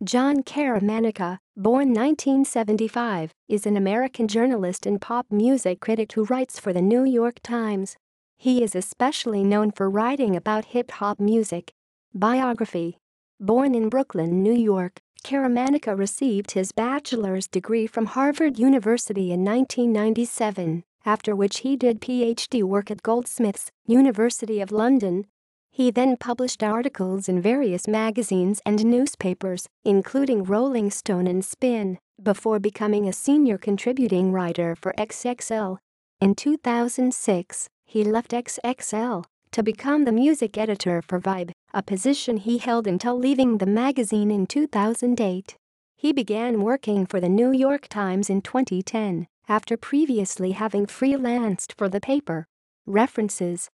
Jon Caramanica, born 1975, is an American journalist and pop music critic who writes for the New York Times. He is especially known for writing about hip-hop music. Biography. Born in Brooklyn, New York, Caramanica received his bachelor's degree from Harvard University in 1997, after which he did PhD work at Goldsmiths, University of London. He then published articles in various magazines and newspapers, including Rolling Stone and Spin, before becoming a senior contributing writer for XXL. In 2006, he left XXL to become the music editor for Vibe, a position he held until leaving the magazine in 2008. He began working for the New York Times in 2010, after previously having freelanced for the paper. References